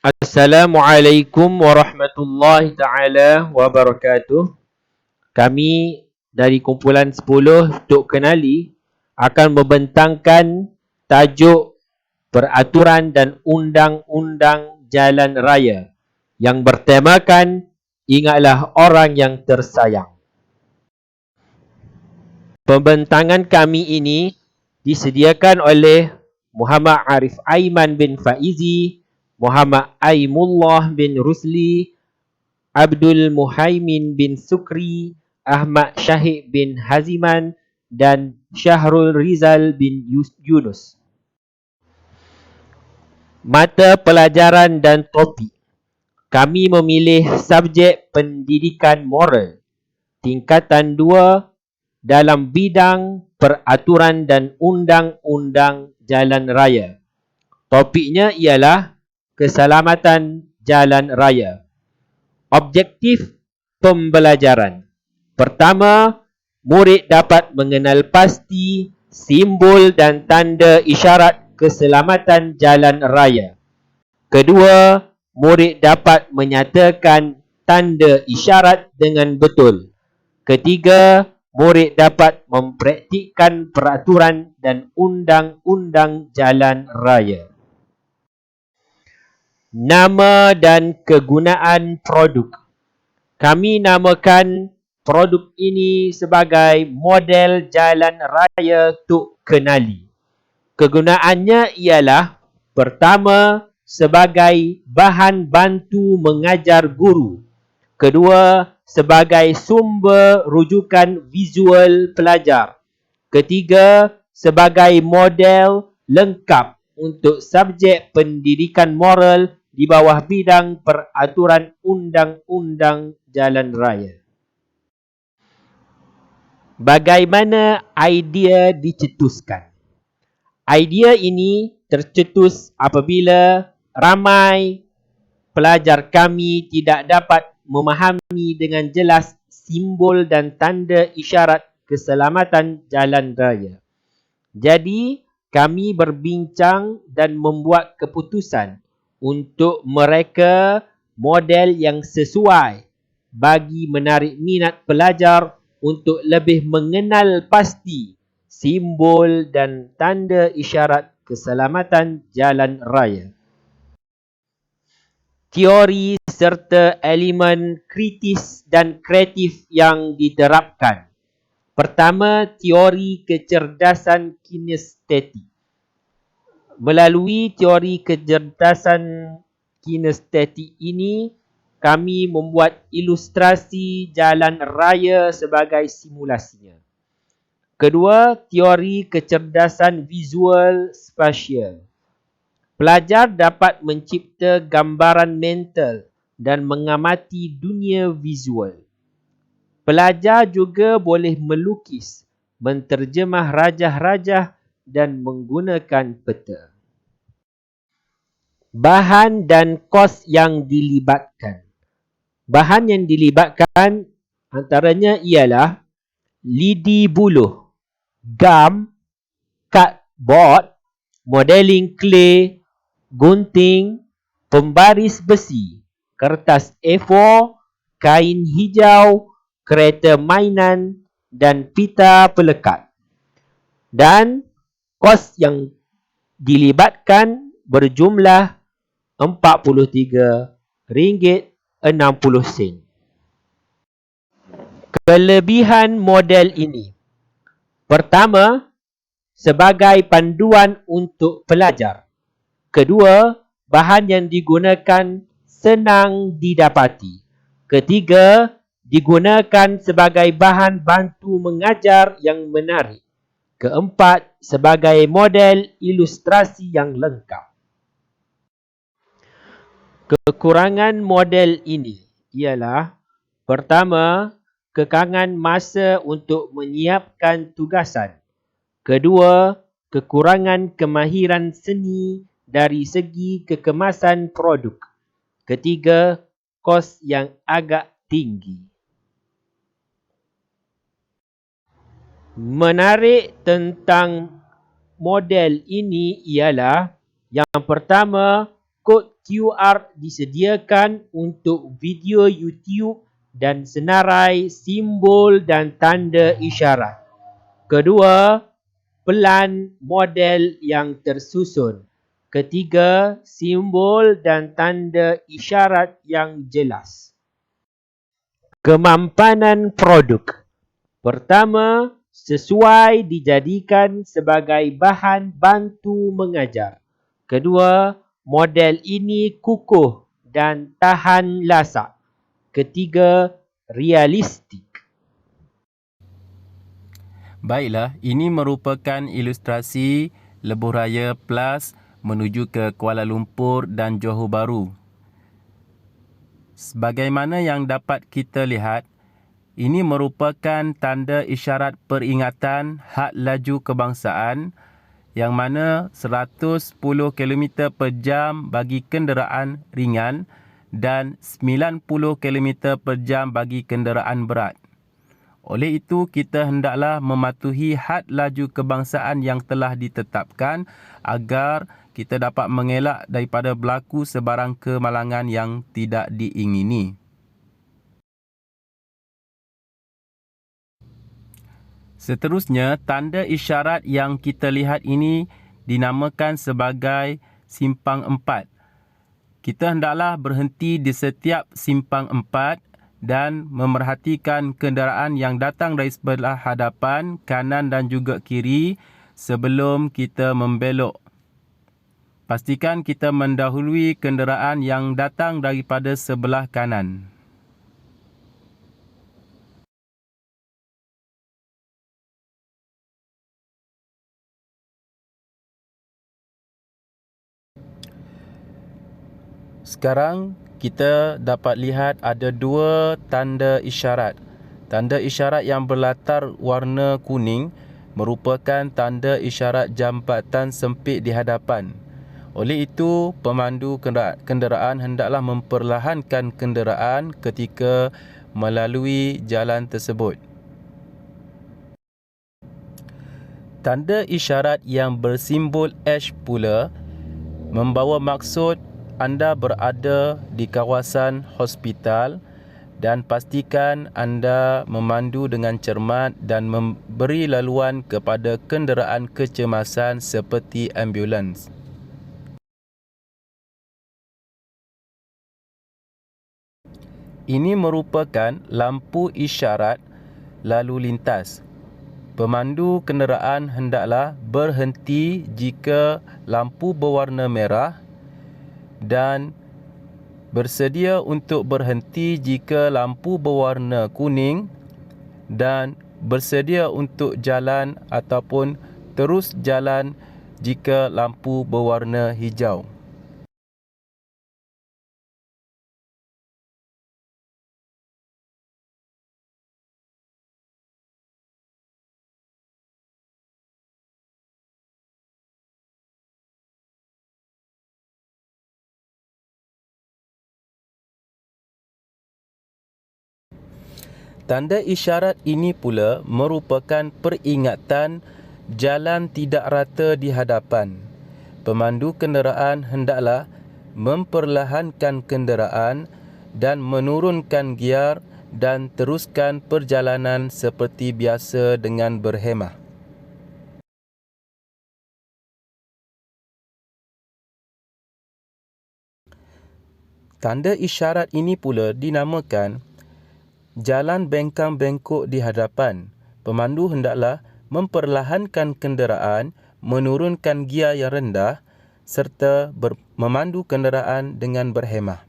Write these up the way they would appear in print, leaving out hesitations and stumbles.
Assalamualaikum warahmatullahi taala wabarakatuh. Kami dari kumpulan 10 Tok Kenali akan membentangkan tajuk peraturan dan undang-undang jalan raya yang bertemakan ingatlah orang yang tersayang. Pembentangan kami ini disediakan oleh Muhammad Arif Aiman bin Faizi, Muhammad Aimullah bin Rusli, Abdul Muhaimin bin Sukri, Ahmad Syahid bin Haziman dan Syahrul Rizal bin Yunus. Mata pelajaran dan topik. Kami memilih subjek pendidikan moral tingkatan 2 dalam bidang peraturan dan undang-undang jalan raya. Topiknya ialah keselamatan jalan raya. Objektif pembelajaran. Pertama, murid dapat mengenal pasti simbol dan tanda isyarat keselamatan jalan raya. Kedua, murid dapat menyatakan tanda isyarat dengan betul. Ketiga, murid dapat mempraktikkan peraturan dan undang-undang jalan raya. Nama dan kegunaan produk. Kami namakan produk ini sebagai model jalan raya Tok Kenali. Kegunaannya ialah pertama, sebagai bahan bantu mengajar guru. Kedua, sebagai sumber rujukan visual pelajar. Ketiga, sebagai model lengkap untuk subjek pendidikan moral di bawah bidang peraturan undang-undang jalan raya. Bagaimana idea dicetuskan? Idea ini tercetus apabila ramai pelajar kami tidak dapat memahami dengan jelas simbol dan tanda isyarat keselamatan jalan raya. Jadi, kami berbincang dan membuat keputusan untuk mereka model yang sesuai bagi menarik minat pelajar untuk lebih mengenal pasti simbol dan tanda isyarat keselamatan jalan raya. Teori serta elemen kritis dan kreatif yang diterapkan. Pertama, teori kecerdasan kinestetik. Melalui teori kecerdasan kinestetik ini, kami membuat ilustrasi jalan raya sebagai simulasinya. Kedua, teori kecerdasan visual spasial. Pelajar dapat mencipta gambaran mental dan mengamati dunia visual. Pelajar juga boleh melukis, menterjemah rajah-rajah dan menggunakan peta. Bahan dan kos yang dilibatkan. Bahan yang dilibatkan antaranya ialah lidi buluh, gam, cardboard, modeling clay, gunting, pembaris besi, kertas A4, kain hijau, kereta mainan dan pita pelekat. Dan kos yang dilibatkan berjumlah RM43.60. Kelebihan model ini. Pertama, sebagai panduan untuk pelajar. Kedua, bahan yang digunakan senang didapati. Ketiga, digunakan sebagai bahan bantu mengajar yang menarik. Keempat, sebagai model ilustrasi yang lengkap. Kekurangan model ini ialah pertama, kekangan masa untuk menyiapkan tugasan. Kedua, kekurangan kemahiran seni dari segi kekemasan produk. Ketiga, kos yang agak tinggi. Menarik tentang model ini ialah yang pertama, kod QR disediakan untuk video YouTube dan senarai simbol dan tanda isyarat. Kedua, pelan model yang tersusun. Ketiga, simbol dan tanda isyarat yang jelas. Kemampanan produk. Pertama, sesuai dijadikan sebagai bahan bantu mengajar. Kedua, model ini kukuh dan tahan lasak. Ketiga, realistik. Baiklah, ini merupakan ilustrasi Lebuh Raya Plus menuju ke Kuala Lumpur dan Johor Bahru. Sebagaimana yang dapat kita lihat, ini merupakan tanda isyarat peringatan had laju kebangsaan yang mana 110 km per jam bagi kenderaan ringan dan 90 km per jam bagi kenderaan berat. Oleh itu, kita hendaklah mematuhi had laju kebangsaan yang telah ditetapkan agar kita dapat mengelak daripada berlaku sebarang kemalangan yang tidak diingini. Seterusnya, tanda isyarat yang kita lihat ini dinamakan sebagai simpang 4. Kita hendaklah berhenti di setiap simpang 4 dan memerhatikan kenderaan yang datang dari sebelah hadapan, kanan dan juga kiri sebelum kita membelok. Pastikan kita mendahului kenderaan yang datang daripada sebelah kanan. Sekarang kita dapat lihat ada dua tanda isyarat. Tanda isyarat yang berlatar warna kuning merupakan tanda isyarat jambatan sempit di hadapan. Oleh itu, pemandu kenderaan hendaklah memperlahankan kenderaan ketika melalui jalan tersebut. Tanda isyarat yang bersimbol H pula membawa maksud anda berada di kawasan hospital dan pastikan anda memandu dengan cermat dan memberi laluan kepada kenderaan kecemasan seperti ambulans. Ini merupakan lampu isyarat lalu lintas. Pemandu kenderaan hendaklah berhenti jika lampu berwarna merah dan bersedia untuk berhenti jika lampu berwarna kuning dan bersedia untuk jalan ataupun terus jalan jika lampu berwarna hijau. Tanda isyarat ini pula merupakan peringatan jalan tidak rata di hadapan. Pemandu kenderaan hendaklah memperlahankan kenderaan dan menurunkan giar dan teruskan perjalanan seperti biasa dengan berhemah. Tanda isyarat ini pula dinamakan jalan bengkang-bengkok di hadapan. Pemandu hendaklah memperlahankan kenderaan, menurunkan giar yang rendah serta memandu kenderaan dengan berhemah.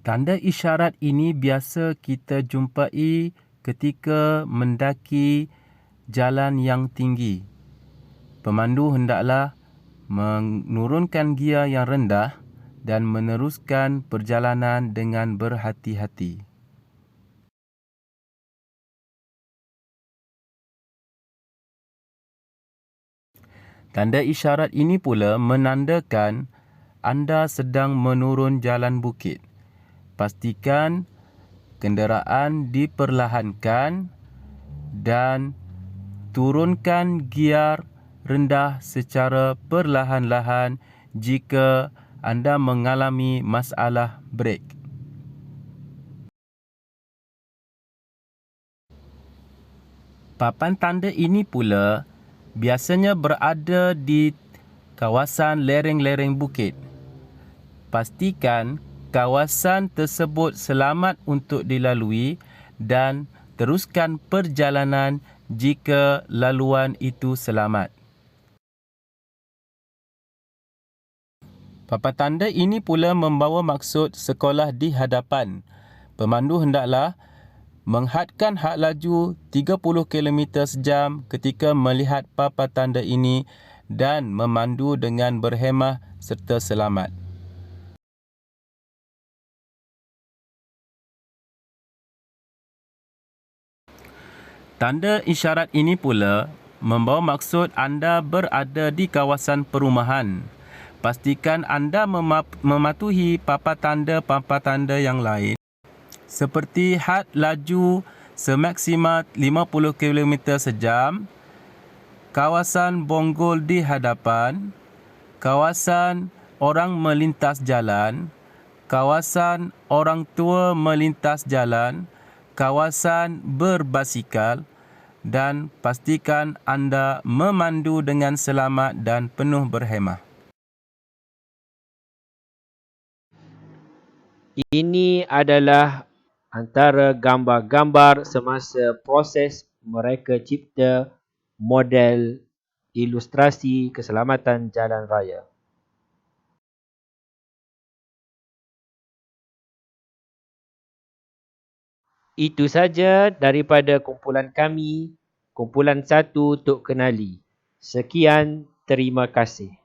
Tanda isyarat ini biasa kita jumpai ketika mendaki jalan yang tinggi. Pemandu hendaklah menurunkan giar yang rendah dan meneruskan perjalanan dengan berhati-hati. Tanda isyarat ini pula menandakan anda sedang menurun jalan bukit. Pastikan kenderaan diperlahankan dan turunkan giar rendah secara perlahan-lahan jika anda mengalami masalah brek. Papan tanda ini pula biasanya berada di kawasan lereng-lereng bukit. Pastikan kawasan tersebut selamat untuk dilalui dan teruskan perjalanan jika laluan itu selamat. Papan tanda ini pula membawa maksud sekolah di hadapan. Pemandu hendaklah menghadkan had laju 30 km sejam ketika melihat papan tanda ini dan memandu dengan berhemah serta selamat. Tanda isyarat ini pula membawa maksud anda berada di kawasan perumahan. Pastikan anda mematuhi papan tanda yang lain seperti had laju semaksimal 50 km sejam, kawasan bonggol di hadapan, kawasan orang melintas jalan, kawasan orang tua melintas jalan, kawasan berbasikal, dan pastikan anda memandu dengan selamat dan penuh berhemah. Ini adalah antara gambar-gambar semasa proses mereka cipta model ilustrasi keselamatan jalan raya. Itu saja daripada kumpulan kami, kumpulan 1 Tok Kenali. Sekian, terima kasih.